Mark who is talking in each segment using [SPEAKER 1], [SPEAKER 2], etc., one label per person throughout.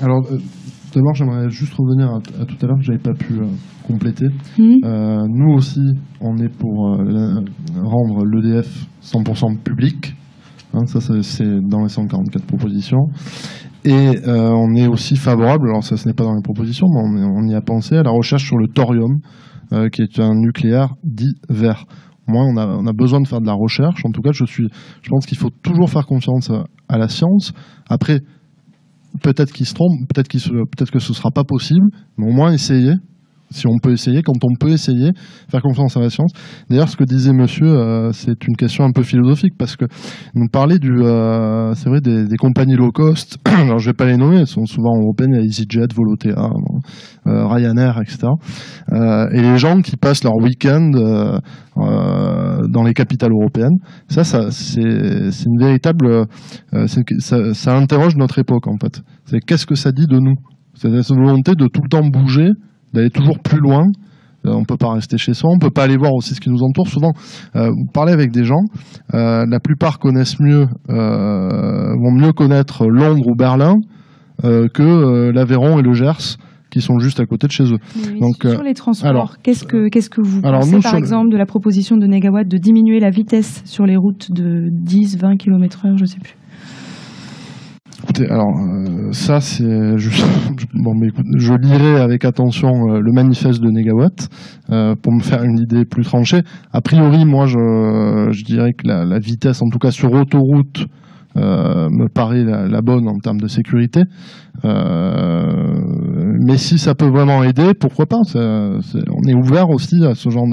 [SPEAKER 1] Alors, d'abord, j'aimerais juste revenir à tout à l'heure, que j'avais pas pu compléter. Nous aussi, on est pour rendre l'EDF 100% public. Hein, ça, c'est dans les 144 propositions. Et on est aussi favorable, alors ça, ce n'est pas dans les propositions, mais on y a pensé, à la recherche sur le thorium, qui est un nucléaire dit vert. Moi, on a besoin de faire de la recherche. En tout cas, je pense qu'il faut toujours faire confiance à la science. Après, peut-être qu'il se trompe, peut-être que ce ne sera pas possible, mais au moins essayer. Si on peut essayer, quand on peut essayer, faire confiance à la science. D'ailleurs, ce que disait monsieur, c'est une question un peu philosophique, parce que nous parlait c'est vrai, des compagnies low cost. Alors, je vais pas les nommer, elles sont souvent européennes, il y a EasyJet, Volotea, Ryanair, etc. Et les gens qui passent leur week-end dans les capitales européennes, ça c'est une véritable, ça interroge notre époque en fait. C'est qu'est-ce que ça dit de nous? C'est cette volonté de tout le temps bouger, d'aller toujours plus loin. On ne peut pas rester chez soi, on ne peut pas aller voir aussi ce qui nous entoure. Souvent, vous parlez avec des gens, la plupart connaissent mieux, vont mieux connaître Londres ou Berlin que l'Aveyron et le Gers, qui sont juste à côté de chez eux.
[SPEAKER 2] Oui, donc, sur les transports, qu'est-ce que vous pensez, par exemple, de la proposition de Negawatt de diminuer la vitesse sur les routes de 10-20 km/h, je ne sais plus?
[SPEAKER 1] Écoutez, alors ça c'est juste... Bon, mais écoute, je lirai avec attention le manifeste de Negawatt pour me faire une idée plus tranchée. A priori, moi je dirais que la vitesse, en tout cas sur autoroute, me paraît la bonne en termes de sécurité. Mais si ça peut vraiment aider, pourquoi pas? On est ouvert aussi à ce genre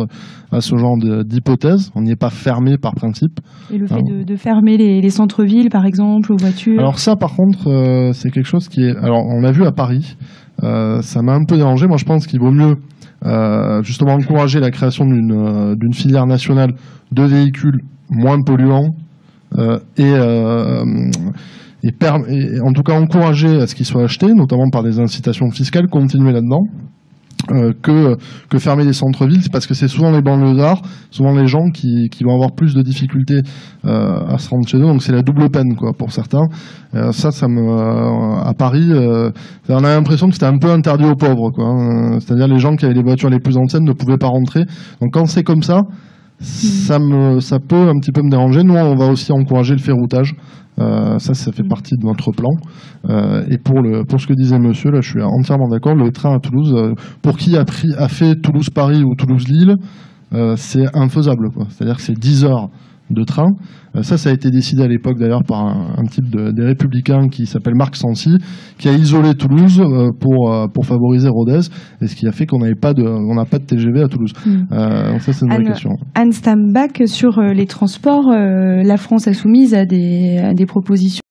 [SPEAKER 1] d'hypothèse. On n'y est pas fermé par principe.
[SPEAKER 2] Et le fait de fermer les centres-villes, par exemple, aux voitures? Alors
[SPEAKER 1] ça, par contre, c'est quelque chose qui est... Alors, on l'a vu à Paris. Ça m'a un peu dérangé. Moi, je pense qu'il vaut mieux justement encourager la création d'une filière nationale de véhicules moins polluants et en tout cas encourager à ce qu'ils soient achetés, notamment par des incitations fiscales, continuer là-dedans, que fermer les centres-villes, c'est parce que c'est souvent les banlieusards, souvent les gens qui vont avoir plus de difficultés à se rendre chez eux, donc c'est la double peine quoi, pour certains. À Paris, on a l'impression que c'était un peu interdit aux pauvres, quoi, hein. C'est-à-dire les gens qui avaient les voitures les plus anciennes ne pouvaient pas rentrer. Donc quand c'est comme ça, ça peut un petit peu me déranger. Nous, on va aussi encourager le ferroutage. Ça fait partie de notre plan. Et pour ce que disait monsieur, là, je suis entièrement d'accord. Le train à Toulouse, pour qui a fait Toulouse-Paris ou Toulouse-Lille, c'est infaisable, quoi. C'est-à-dire que c'est 10 heures de train. Ça a été décidé à l'époque d'ailleurs par un type des Républicains qui s'appelle Marc Sancy, qui a isolé Toulouse pour favoriser Rodez, et ce qui a fait qu'on n'a pas de TGV à Toulouse. Donc ça, c'est une vraie question.
[SPEAKER 2] Anne Stambach, sur les transports, la France insoumise a des propositions